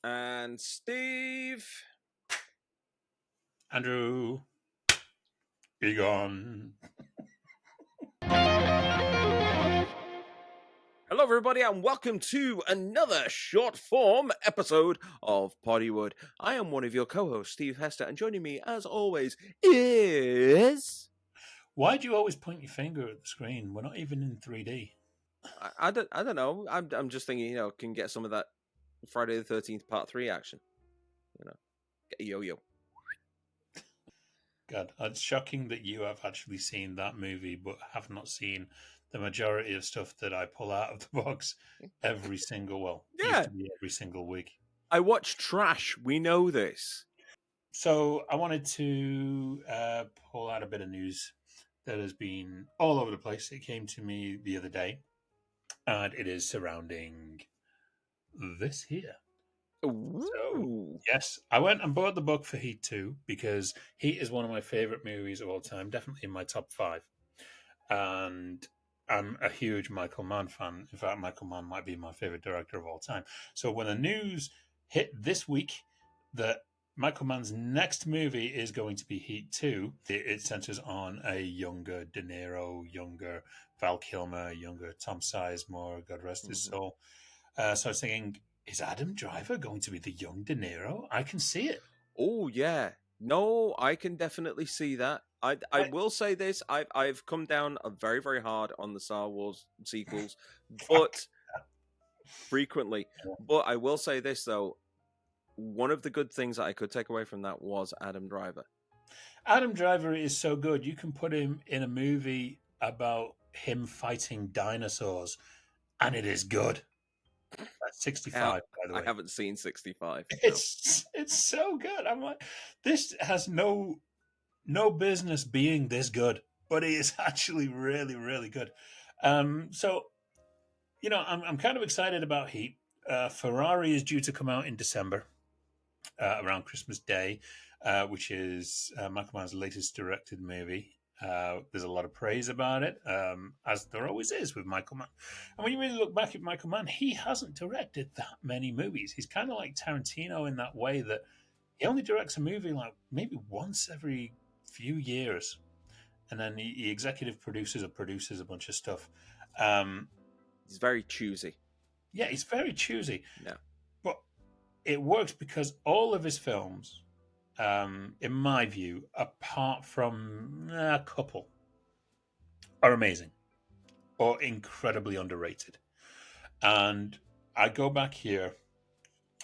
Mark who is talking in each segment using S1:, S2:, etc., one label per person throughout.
S1: And Steve.
S2: Andrew. Be gone.
S1: Hello, everybody, and welcome to another short form episode of Poddywood. I am one of your co-hosts, Steve Hester, and joining me, as always, is...
S2: Why do you always point your finger at the screen? We're not even in 3D.
S1: I don't know. I'm just thinking, can get some of that Friday the 13th Part 3 action. Get a yo-yo.
S2: God, it's shocking that you have actually seen that movie, but have not seen the majority of stuff that I pull out of the box every single, used to be every single week.
S1: I watch trash. We know this.
S2: So I wanted to pull out a bit of news that has been all over the place. It came to me the other day, and it is surrounding this here.
S1: Ooh.
S2: So, yes, I went and bought the book for Heat 2 because Heat is one of my favorite movies of all time, definitely in my top 5. And I'm a huge Michael Mann fan. In fact, Michael Mann might be my favorite director of all time. So when the news hit this week that Michael Mann's next movie is going to be Heat 2, it centers on a younger De Niro, younger Val Kilmer, younger Tom Sizemore, God rest his soul. So I was thinking, is Adam Driver going to be the young De Niro? I can see it.
S1: Oh, yeah. No, I can definitely see that. I will say this. I've come down very, very hard on the Star Wars sequels, but frequently. But I will say this, though. One of the good things that I could take away from that was Adam Driver.
S2: Adam Driver is so good. You can put him in a movie about him fighting dinosaurs, and it is good. That's 65, by the way.
S1: I haven't seen 65.
S2: It's so good. I'm like, this has no business being this good, but it is actually really, really good. So, I'm kind of excited about Heat. Ferrari is due to come out in December, around Christmas Day, which is Michael Mann's latest directed movie. There's a lot of praise about it, as there always is with Michael Mann. And when you really look back at Michael Mann, he hasn't directed that many movies. He's kind of like Tarantino in that way that he only directs a movie like maybe once every few years. And then he executive produces a bunch of stuff.
S1: He's very choosy.
S2: Yeah, he's very choosy.
S1: Yeah.
S2: But it works because all of his films, in my view, apart from a couple, are amazing or incredibly underrated. And I go back here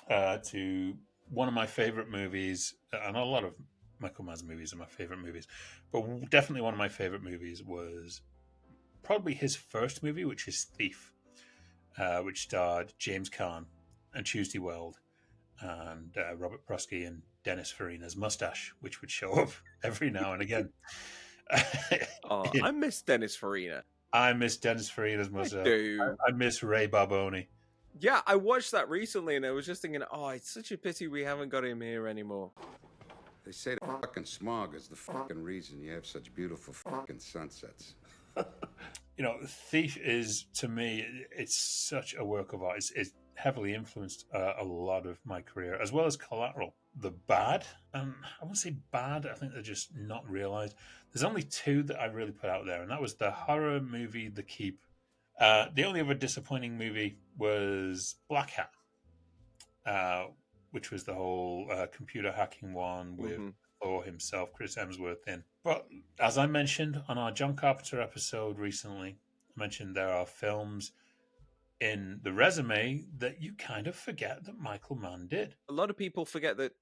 S2: to one of my favorite movies, and a lot of Michael Mann's movies are my favorite movies, but definitely one of my favorite movies was probably his first movie, which is Thief, which starred James Caan and Tuesday Weld and Robert Prosky and Dennis Farina's mustache, which would show up every now and again.
S1: I miss Dennis Farina.
S2: I miss Dennis Farina's mustache. I miss Ray Barboni.
S1: Yeah, I watched that recently, and I was just thinking, it's such a pity we haven't got him here anymore.
S3: They say the fucking smog is the fucking reason you have such beautiful fucking sunsets.
S2: Thief is, to me, it's such a work of art. It's heavily influenced a lot of my career, as well as Collateral. The bad, I won't say bad, I think they're just not realized. There's only two that I really put out there, and that was the horror movie The Keep. The only other disappointing movie was Black Hat, which was the whole computer hacking one with Thor himself, Chris Hemsworth, in. But as I mentioned on our John Carpenter episode recently, I mentioned there are films in the resume that you kind of forget that Michael Mann did.
S1: A lot of people forget that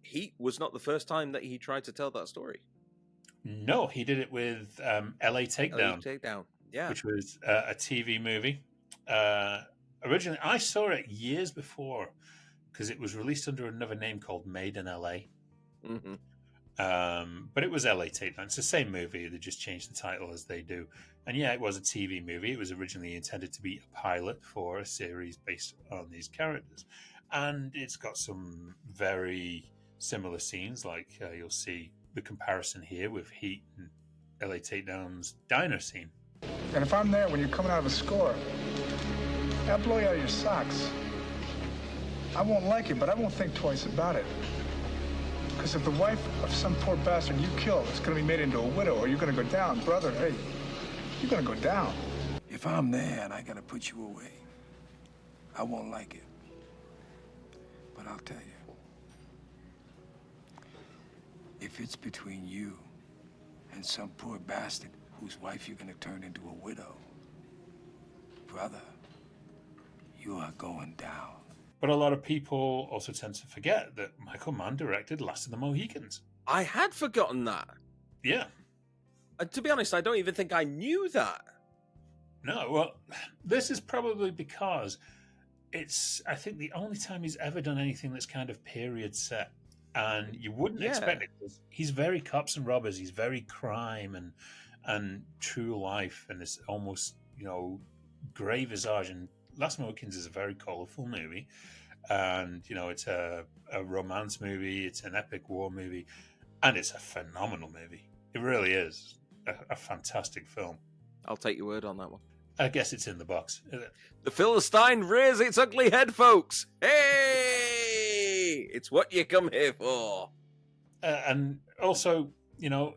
S1: Heat was not the first time that he tried to tell that story.
S2: No, he did it with LA Takedown.
S1: LA Takedown, yeah.
S2: Which was a TV movie. Originally, I saw it years before because it was released under another name called Made in LA. But it was LA Takedown. It's the same movie. They just changed the title as they do. And yeah, it was a TV movie. It was originally intended to be a pilot for a series based on these characters. And it's got some very similar scenes. Like you'll see the comparison here with Heat and LA Takedown's diner scene.
S4: And if I'm there when you're coming out of a score, I'll blow you out of your socks. I won't like it, but I won't think twice about it. Because if the wife of some poor bastard you kill is going to be made into a widow, or you're going to go down, brother, hey, you're going to go down.
S5: If I'm there and I got to put you away, I won't like it. But I'll tell you, if it's between you and some poor bastard whose wife you're going to turn into a widow, brother, you are going down.
S2: But a lot of people also tend to forget that Michael Mann directed Last of the Mohicans.
S1: I had forgotten that.
S2: Yeah.
S1: To be honest, I don't even think I knew that.
S2: No, well, this is probably because it's, I think, the only time he's ever done anything that's kind of period set. And you wouldn't expect it, because he's very cops and robbers. He's very crime and true life, and this almost, grey visage. And Last Mohicans is a very colourful movie, and it's a romance movie, it's an epic war movie, and it's a phenomenal movie. It really is a fantastic film.
S1: I'll take your word on that one.
S2: I guess it's in the box.
S1: The Philistine rears its ugly head, folks. Hey, it's what you come here for.
S2: And also,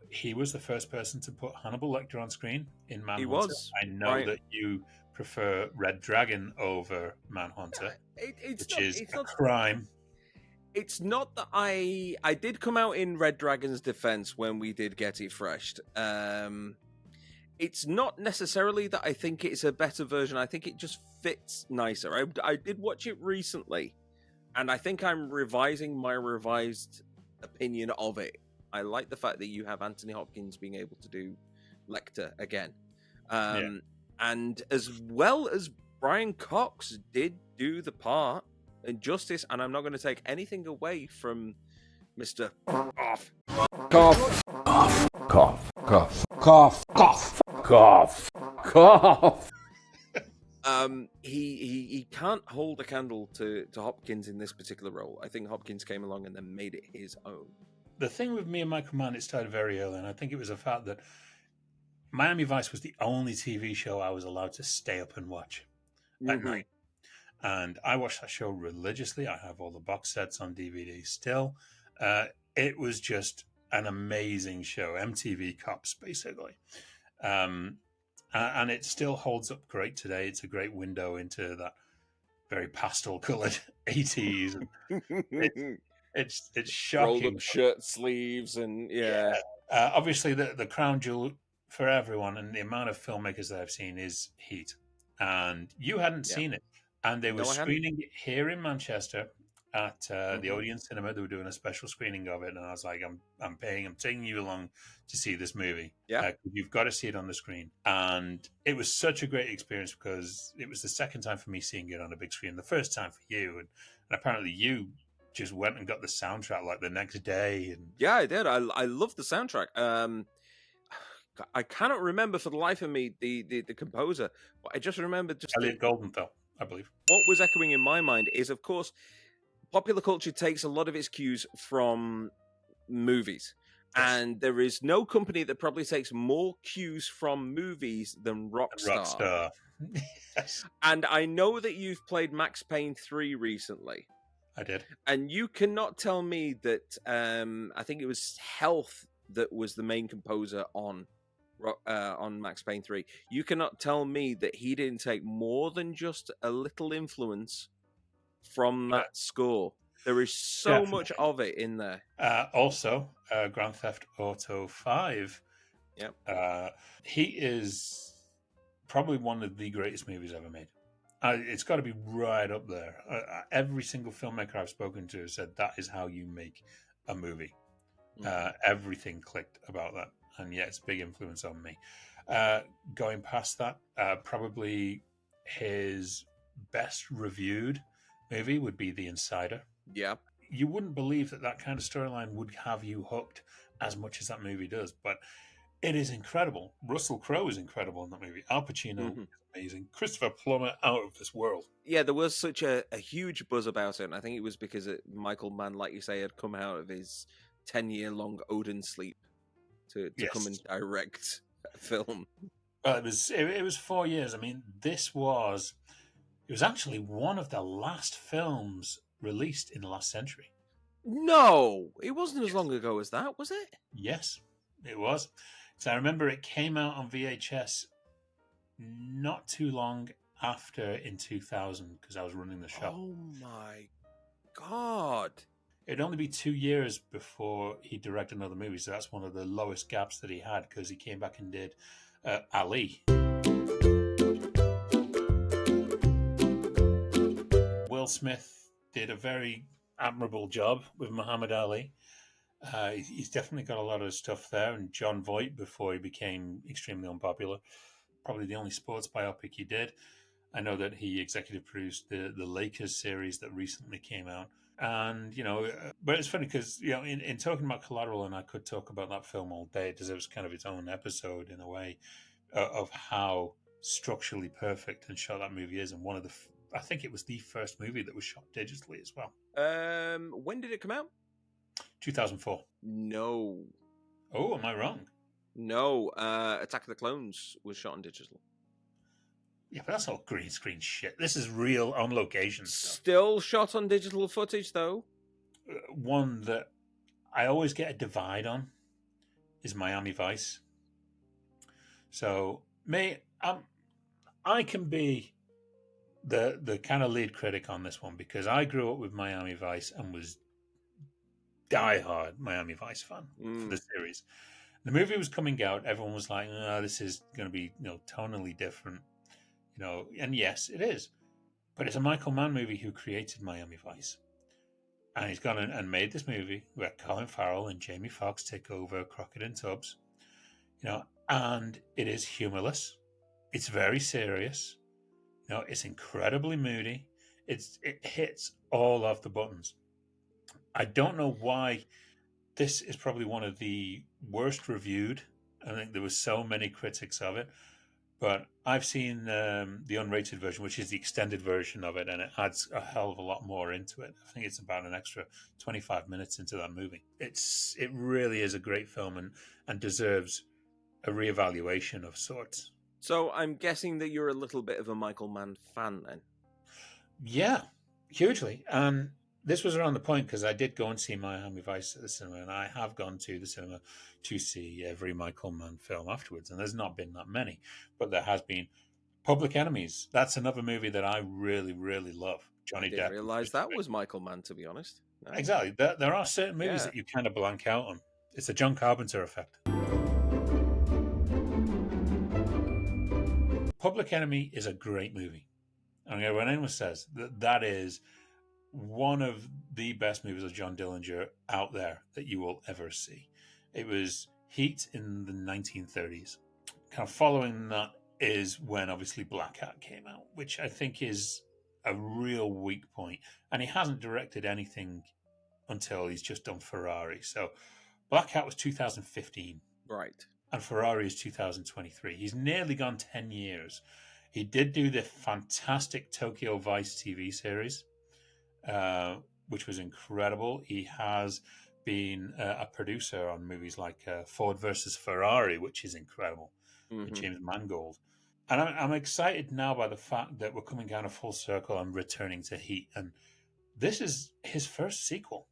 S2: he was the first person to put Hannibal Lecter on screen in Manhunter.
S1: He was.
S2: I know that you prefer Red Dragon over Manhunter, which is a crime.
S1: It's not that I did come out in Red Dragon's defense when we did get it freshed. It's not necessarily that I think it's a better version. I think it just fits nicer. I did watch it recently, and I think I'm revising my revised opinion of it. I like the fact that you have Anthony Hopkins being able to do Lecter again. And as well as Brian Cox did do the part and justice, and I'm not going to take anything away from Mr. Off.
S6: Cough. Cough. Cough. Cough. Cough. Cough. Cough. Cough.
S1: He can't hold a candle to Hopkins in this particular role. I think Hopkins came along and then made it his own.
S2: The thing with me and Michael Mann, it started very early, and I think it was the fact that Miami Vice was the only TV show I was allowed to stay up and watch at night. And I watched that show religiously. I have all the box sets on DVD still. It was just an amazing show. MTV Cops, basically. And it still holds up great today. It's a great window into that very pastel-coloured 80s. And it's shocking.
S1: Rolled up shirt sleeves and
S2: obviously, the crown jewel for everyone and the amount of filmmakers that I've seen is Heat. And you hadn't seen it. And they were screening it here in Manchester at the Odeon Cinema. They were doing a special screening of it. And I was like, I'm taking you along to see this movie. Yeah. You've got to see it on the screen. And it was such a great experience because it was the second time for me seeing it on a big screen. The first time for you. And apparently you just went and got the soundtrack like the next day. And
S1: yeah, I did. I love the soundtrack. I cannot remember for the life of me the composer, but I just remember
S2: Elliot Goldenthal, I believe.
S1: What was echoing in my mind is, of course, popular culture takes a lot of its cues from movies. Yes. And there is no company that probably takes more cues from movies than Rockstar.
S2: Yes.
S1: And I know that you've played Max Payne 3 recently.
S2: I did.
S1: And you cannot tell me that I think it was Health that was the main composer on Max Payne 3. You cannot tell me that he didn't take more than just a little influence from that score. There is so much of it in there.
S2: Also, Grand Theft Auto 5.
S1: Yep.
S2: He is probably one of the greatest movies ever made. It's got to be right up there. Every single filmmaker I've spoken to said that is how you make a movie. Everything clicked about that. And yeah, it's a big influence on me. Going past that, probably his best reviewed movie would be The Insider.
S1: Yeah.
S2: You wouldn't believe that kind of storyline would have you hooked as much as that movie does, but it is incredible. Russell Crowe is incredible in that movie. Al Pacino is amazing. Christopher Plummer, out of this world.
S1: Yeah, there was such a huge buzz about it, and I think it was because Michael Mann, like you say, had come out of his 10-year-long Odin sleep to come and direct a film.
S2: Well, it was 4 years. I mean, it was actually one of the last films released in the last century.
S1: No, it wasn't as long ago as that, was it?
S2: Yes, it was. So I remember it came out on VHS not too long after in 2000 because I was running the shop.
S1: Oh my God.
S2: It'd only be 2 years before he directed another movie, so that's one of the lowest gaps that he had because he came back and did Ali. Will Smith did a very admirable job with Muhammad Ali. He's definitely got a lot of stuff there, and John Voight before he became extremely unpopular. Probably the only sports biopic he did. I know that he executive produced the Lakers series that recently came out. And, but it's funny because, in talking about Collateral, and I could talk about that film all day, it deserves kind of its own episode in a way of how structurally perfect and shot that movie is. And one of the, I think it was the first movie that was shot digitally as well.
S1: When did it come out?
S2: 2004.
S1: No.
S2: Oh, am I wrong?
S1: No. Attack of the Clones was shot on digital.
S2: Yeah, but that's all green screen shit. This is real on location stuff.
S1: Still shot on digital footage, though.
S2: One that I always get a divide on is Miami Vice. So, I can be the kind of lead critic on this one because I grew up with Miami Vice and was diehard Miami Vice fan for the series. The movie was coming out. Everyone was like, "Oh, this is going to be, tonally different." And yes, it is. But it's a Michael Mann movie who created Miami Vice. And he's gone and made this movie where Colin Farrell and Jamie Foxx take over Crockett and Tubbs. And it is humorless. It's very serious. It's incredibly moody. It hits all of the buttons. I don't know why this is probably one of the worst reviewed. I think there were so many critics of it. But I've seen the unrated version, which is the extended version of it, and it adds a hell of a lot more into it. I think it's about an extra 25 minutes into that movie. It really is a great film and deserves a reevaluation of sorts.
S1: So I'm guessing that you're a little bit of a Michael Mann fan then?
S2: Yeah, hugely. And this was around the point because I did go and see Miami Vice at the cinema, and I have gone to the cinema to see every Michael Mann film afterwards, and there's not been that many, but there has been Public Enemies. That's another movie that I really, really love. Johnny Depp. I didn't
S1: realise that was Michael Mann, to be honest. No.
S2: Exactly. There are certain movies that you kind of blank out on. It's a John Carpenter effect. Public Enemy is a great movie. When anyone says that is one of the best movies of John Dillinger out there that you will ever see. It was Heat in the 1930s. Kind of following that is when obviously Black Hat came out, which I think is a real weak point. And he hasn't directed anything until he's just done Ferrari. So Black Hat was 2015.
S1: Right.
S2: And Ferrari is 2023. He's nearly gone 10 years. He did do the fantastic Tokyo Vice TV series, which was incredible. He has been a producer on movies like Ford versus Ferrari, which is incredible, with James Mangold. And I'm excited now by the fact that we're coming down a full circle and returning to Heat. And this is his first sequel,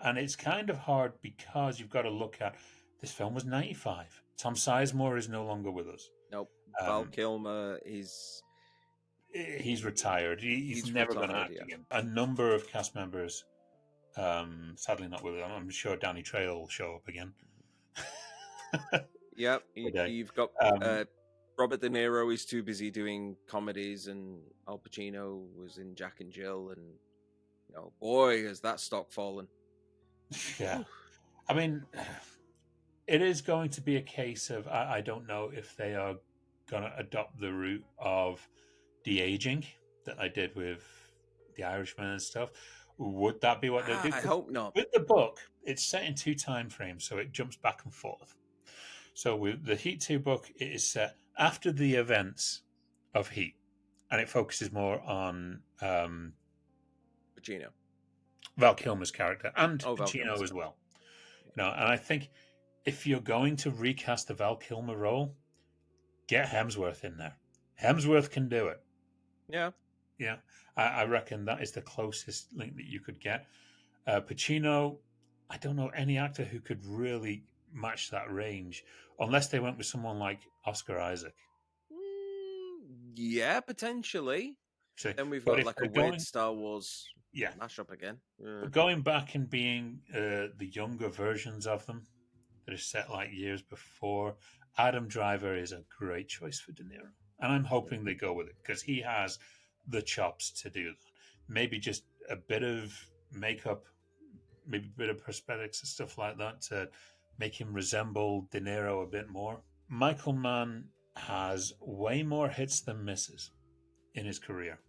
S2: and it's kind of hard because you've got to look at this film was 95. Tom Sizemore is no longer with us.
S1: Nope. Val Kilmer is...
S2: He's retired. He's never going to act again. A number of cast members, sadly not with us. I'm sure Danny Trejo will show up again.
S1: Yep. You've got Robert De Niro is too busy doing comedies, and Al Pacino was in Jack and Jill, and boy, has that stock fallen.
S2: Yeah. I mean... It is going to be a case of, I don't know if they are going to adopt the route of de-aging that I did with The Irishman and stuff. Would that be what they do?
S1: I hope not.
S2: With the book, it's set in 2 time frames, so it jumps back and forth. So with the Heat 2 book, it is set after the events of Heat, and it focuses more on
S1: Pacino.
S2: Val Kilmer's character, and Pacino as well. And I think... if you're going to recast the Val Kilmer role, get Hemsworth in there. Hemsworth can do it.
S1: Yeah.
S2: Yeah, I reckon that is the closest link that you could get. Pacino, I don't know any actor who could really match that range, unless they went with someone like Oscar Isaac.
S1: Yeah, potentially.
S2: So,
S1: Then we've
S2: but
S1: got
S2: if
S1: like a
S2: they're
S1: weird
S2: going,
S1: Star Wars
S2: yeah,
S1: mashup again.
S2: but going back and being the younger versions of them that are set like years before, Adam Driver is a great choice for De Niro, and I'm hoping they go with it because he has the chops to do that. Maybe just a bit of makeup, maybe a bit of prosthetics and stuff like that to make him resemble De Niro a bit more. Michael Mann has way more hits than misses in his career,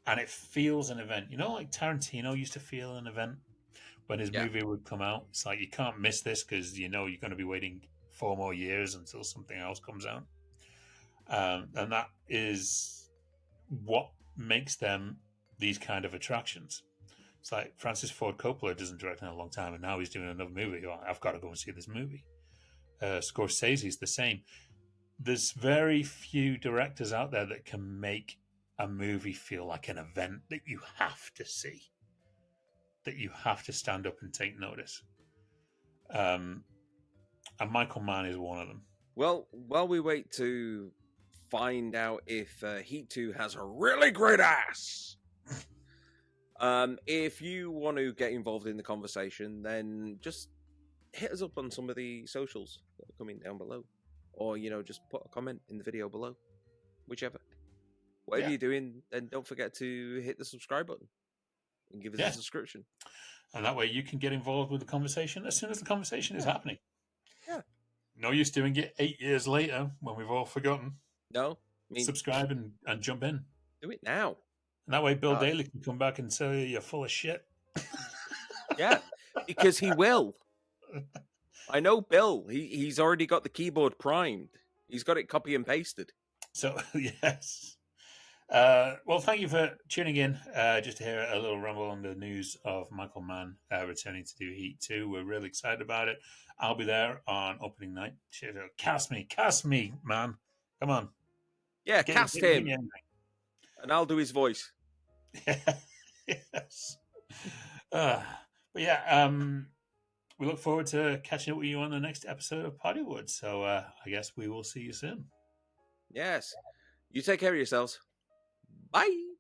S2: and it feels an event. Like Tarantino used to feel an event when his
S1: Yeah.
S2: movie would come out. It's like you can't miss this because you're going to be waiting 4 more years until something else comes out, and that is what makes them these kind of attractions. It's like Francis Ford Coppola doesn't direct in a long time, and now he's doing another movie. Oh, I've got to go and see this movie. Scorsese's the same. There's very few directors out there that can make a movie feel like an event that you have to see, that you have to stand up and take notice. And Michael Mann is one of them.
S1: Well, while we wait to find out if Heat 2 has a really great ass, if you want to get involved in the conversation, then just hit us up on some of the socials that are coming down below. Or, just put a comment in the video below. Whichever. Whatever you're doing, then don't forget to hit the subscribe button and give us a subscription.
S2: And that way you can get involved with the conversation as soon as the conversation is happening.
S1: Yeah.
S2: No use doing it 8 years later when we've all forgotten.
S1: No.
S2: Subscribe and jump in.
S1: Do it now.
S2: And that way Bill Daly can come back and say you're full of shit.
S1: Yeah, because he will. I know Bill. He's already got the keyboard primed. He's got it copy and pasted.
S2: So, yes. Well, thank you for tuning in just to hear a little rumble on the news of Michael Mann returning to do Heat 2. We're really excited about it. I'll be there on opening night. Cast me, man. Come on.
S1: Yeah, cast him. And I'll do his voice.
S2: Yes. But yeah, we look forward to catching up with you on the next episode of Poddywood. So I guess we will see you soon.
S1: Yes. You take care of yourselves. Bye.